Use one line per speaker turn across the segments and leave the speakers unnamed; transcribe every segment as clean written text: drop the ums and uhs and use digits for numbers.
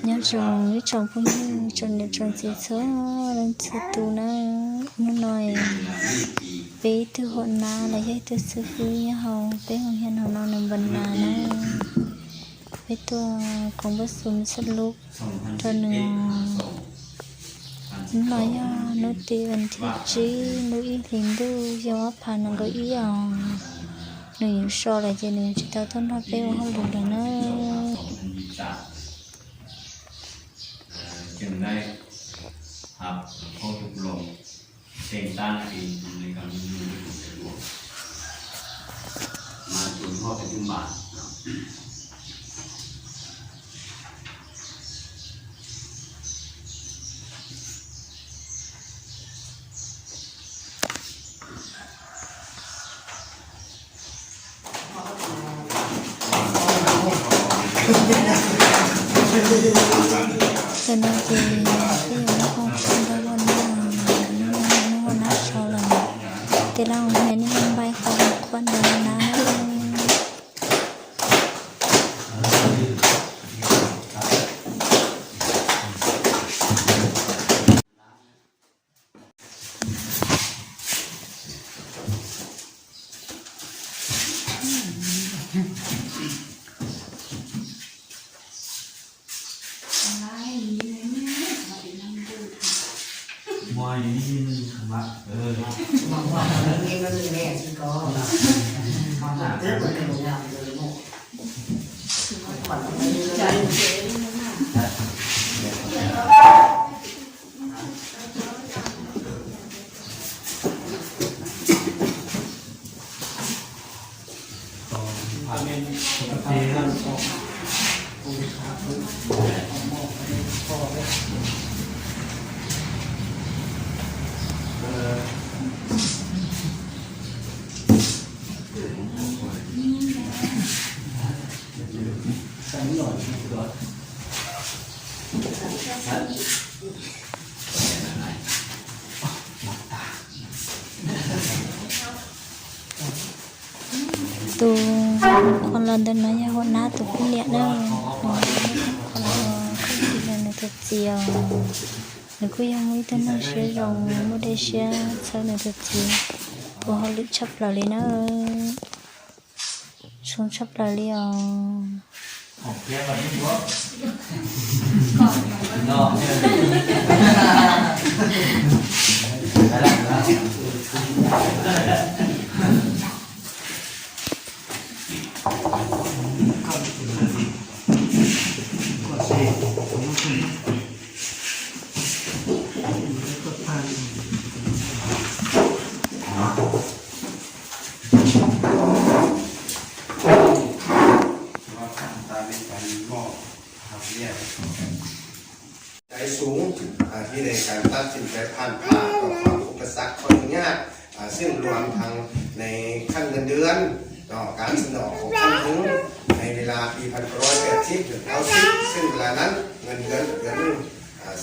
nhớ rồi chồng cũng như chồng để chồng chỉ số lên sư tu nó nói bé từ hôm na là dây từ sư phụ nhớ hầu bé hồng hiền hồng nào nằm bên na nó bé tôi cũng bắt xuống sát lúc cho nên nói nó tiền thì chỉ nuôi hình đu do phản nó có ý nuôi so là chỉ nuôi chỉ tao thôn nó bé không được rồi nó
chừng đây học khôi phục lồng tiền tan thì mình còn dùng mà chúng họ phải dùng bản
cho nên thì cái nó không đâu nó nát sau lần thì là ngày nay mình bay không quan đời ná
ngoài đi mà
mong hoa nghe nó nghe chỉ có mong hoa rất là nhiều nhà rồi một tu con lần đến nói hôm nay tu cũng nhẹ đâu không chỉ là thật chiều nếu cứ yang mới tên nó sẽ rồng mua đây sẽ sau này thật chiều tu họ lựa chấp là lấy nó xuống chấp là liều
ใจสูงที่ในการตัดสินใจผ่านต่อความอุปสรรคค่อนข้างยากซึ่งรวมทั้งในขั้นเงินเดือนต่อการสนองของขั้นถึงในเวลาปี1980ถึง90ซึ่งเวลานั้นเงินเดือน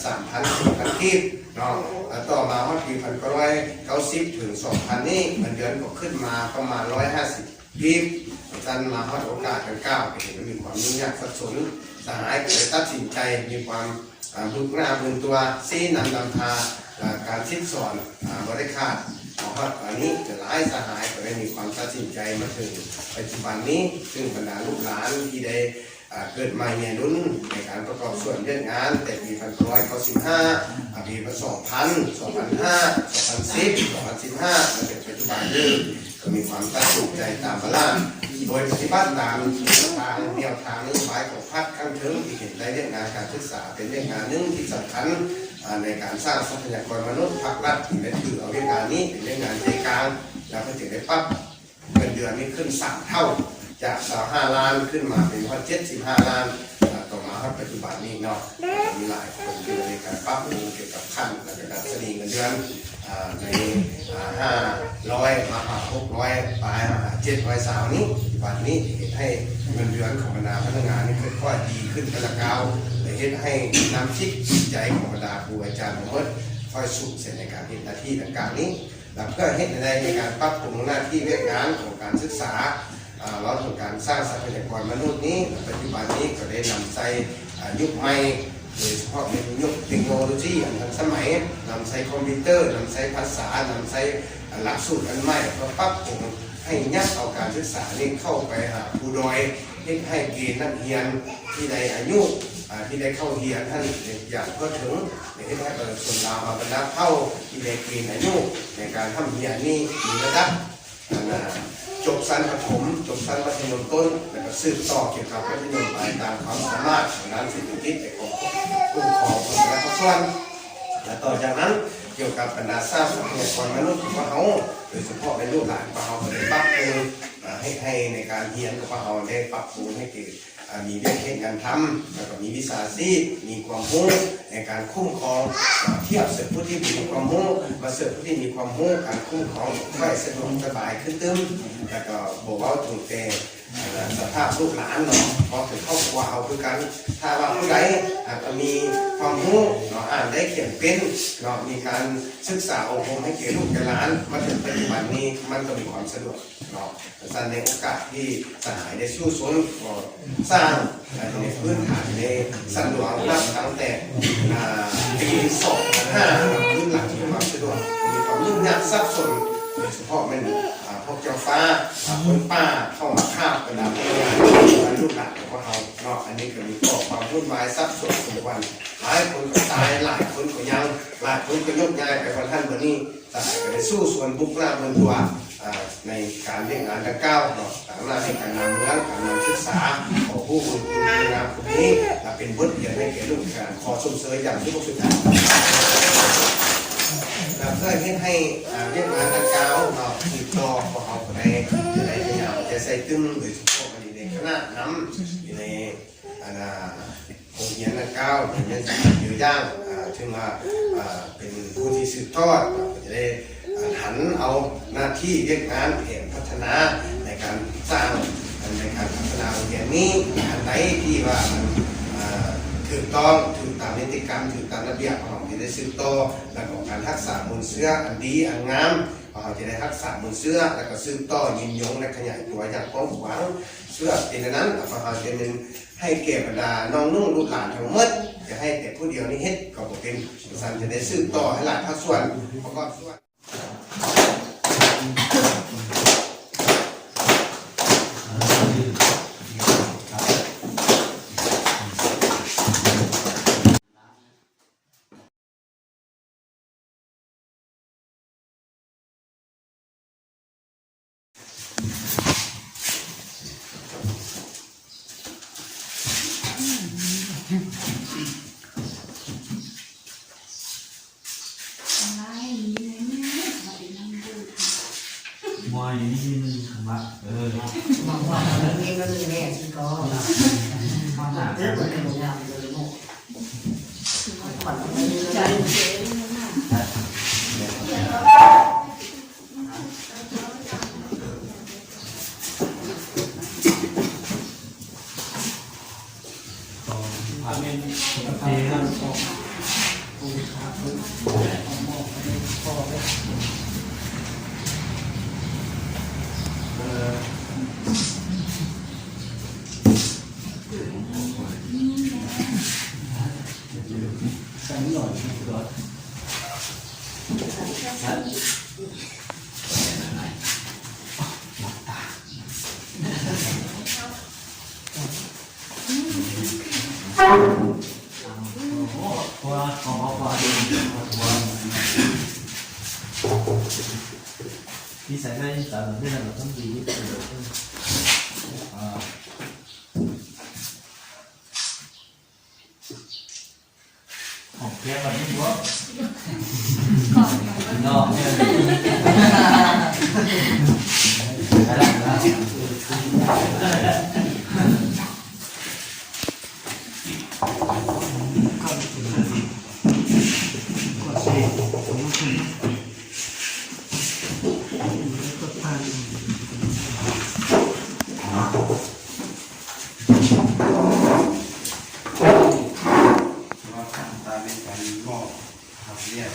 3,000-4,000 กีบต่อมาว่าปี1990ถึง2000นี่เงินเดือนก็ขึ้นมาประมาณ150 กีบจันมาฮอดโอกาสกันก้าวเห็นมีความยุ่งยากสับสนสหายก็เลยตัดสินใจมีความบุกหน้าบืนตัวซีนำทาการชิดสอนบริขาดเพราะตอนนี้จะหลายสหายก็ได้มีความตัดสินใจมาถึงปัจจุบันนี้ซึ่งบรรดาลูกหลานที่ได้เกิดมาในรุ่นในการประกอบส่วนเรื่องงานแต่ปี1995ปี2000 2005 2010 2015และเป็นปัจจุบันนี้ก็มีความตัดสินใจตามเวลาโดยปฏิบัติตามทางแนวทางนโยบายของพรรคข้างถึงที่เห็นได้เรื่องงานการศึกษาเป็นเรื่องงานหนึ่งที่สำคัญในการสร้างทรัพยากรมนุษย์ภาครัฐที่ได้ถือเอาเรื่องงานนี้เป็นเรื่องงานใจกลางแล้วก็จะได้ปรับเงินเดือนนี้ขึ้น3 เท่าจาก25 ล้านขึ้นมาเป็น75 ล้านต่อมาครับปัจจุบันนี้เนาะมีหลายคนที่ในการปรับปรุงเกี่ยวกับขั้นและการเสนอเงินเดือนใน500 มา600 ปลาย700 สาวนี้วันนี้เห็นให้เงินเดือนของบรรดาพนักงานนี่ค่อยๆดีขึ้นกระเกาเลยเห็นให้น้ำชิดใจของบรรดาครูอาจารย์ของเมื่อค่อยสูงเสร็จในการเห็นหน้าที่ต่างๆนี้แล้วก็เห็นในการปรับปรุงหน้าที่เรื่องงานของการศึกษา เราถึงการสร้างทรัพยากรมนุษย์นี้ปัจจุบันนี้ก็ได้นำใช้ยุคใหม่โดยเฉพาะในยุคเทคโนโลยีอันทันสมัยนำใช้คอมพิวเตอร์นำใช้ภาษานำใช้หลักสูตรอันใหม่ก็ปรับปรุงให้ยัดเอาการศึกษานี้เข้าไปหาผู้ดอยให้เกณฑ์นักเรียนที่ได้อายุที่ได้เข้าเรียนท่านอยากก็ถึงให้ประชาชนเราบรรดาเข้าที่ได้เกณฑ์อายุในการทำเรียนนี้มีระดับจบชั้นประถมจบชั้นมัธยมต้นแล้วก็สืบต่อเกี่ยวกับมัธยมปลายตามความสามารถของด้านเศรษฐกิจของผู้ของและก็ส่วนและต่อจากนั้นเกี่ยวกับบรรดาสร้างทรัพยากรมนุษย์ของเราโดยเฉพาะในลูกหลานของเราได้ปรับปรุงให้ในการเรียนของเราได้ปรับปรุงให้เกิดมีเรื่องเห็นการทำแล้วก็มีวิชาชีพมีความรู้ในการคุ้มครองเทียบเสร็จผู้ที่มีความรู้มาเสร็จผู้ที่มีความรู้การคุ้มครองค่อยสะดวกสบายขึ้นตึ้มแล้วก็บอกว่าถูกแต่สภาพลูกหลานเนาะพอถึงครอบครัวเอาคือกันถ้าว่าผู้ใดอาจจะมีความรู้เนาะอ่านได้เขียนเป็นเนาะมีการศึกษาอบรมให้แก่ลูกแก่หลานมาถึงปัจจุบันนี้มันก็มีความสะดวกเนาะแต่ในโอกาสที่สหายได้สู้สนก็สร้างในพื้นฐานในสันหลวงนับตั้งแต่ปี2005รุ่นหลังมีความสะดวกมีความยุ่งยากซับซ้อนโดยเฉพาะมันพวกเจ้าฟ้าคนป้าเข้ามาฆ่าบรรดาพนักงานลูกหลานของเขาเนาะอันนี้ก็มีก่อความวุ่นวายซับซ้อนทุกวันหลายคนก็ตายหลายคนก็ยังหลายคนก็ยกย้ายไปวันท่านวันนี้แต่ก็ได้สู้ส่วนบุกหน้าเมืองตัวในการเรียนงานดังกล่าวเนาะต่างหน้าที่การนำเมืองการนำศึกษาของผู้คนงานคนนี้เป็นบทเรียนให้แก่ลูกหลานขอชมเชยอย่างที่พวกสุดท้ายเพื่อให้เรียกงานดังกล่าวเราติดต่อของเราในพยายามจะใส่ตึ้งโดยเฉพาะในคณะน้ำในโรงเรียนดังกล่าวโรงเรียนอยู่ย่างถึงว่าเป็นผู้ที่สืบทอดจะได้หันเอาหน้าที่เรียกงานแห่งพัฒนาในการสร้างในการพัฒนาโรงเรียนนี้อันไหนที่ว่าถูกต้องถูกตามนิติกรรมถูกตามระเบียบของที่ได้สืบต่อและของการรักษามูลเสื้ออันดีอันงามเราจะได้รักษามูลเสื้อและก็สืบต่อยินยงและขยายตัวอย่างกว้างขวางเสื้อเป็นนั้นเราจะเป็นให้เก็บบรรดาน้องนุ่งลูกหลานทั้งหมดจะให้แต่ผู้เดียวนี้เฮ็ดก็บอกเป็นสันจะได้สืบต่อให้หลานทั้งส่วนประกอบส่วน
มวยนี่มันคำว่า
บอกว่าเรื่องนี้ก็เรื่องแรกที่ก็ความหนาเรื่องมันเป็นอย่างเดียวโม่ขวัญไม่ได้
อาเมนเจริญที่ใส่ได้แต่ไม่ได้เราต้องดีนิดเดียวของแก้วันนี้วะนอกเนี่ยตามในการมอบครับเนี่ย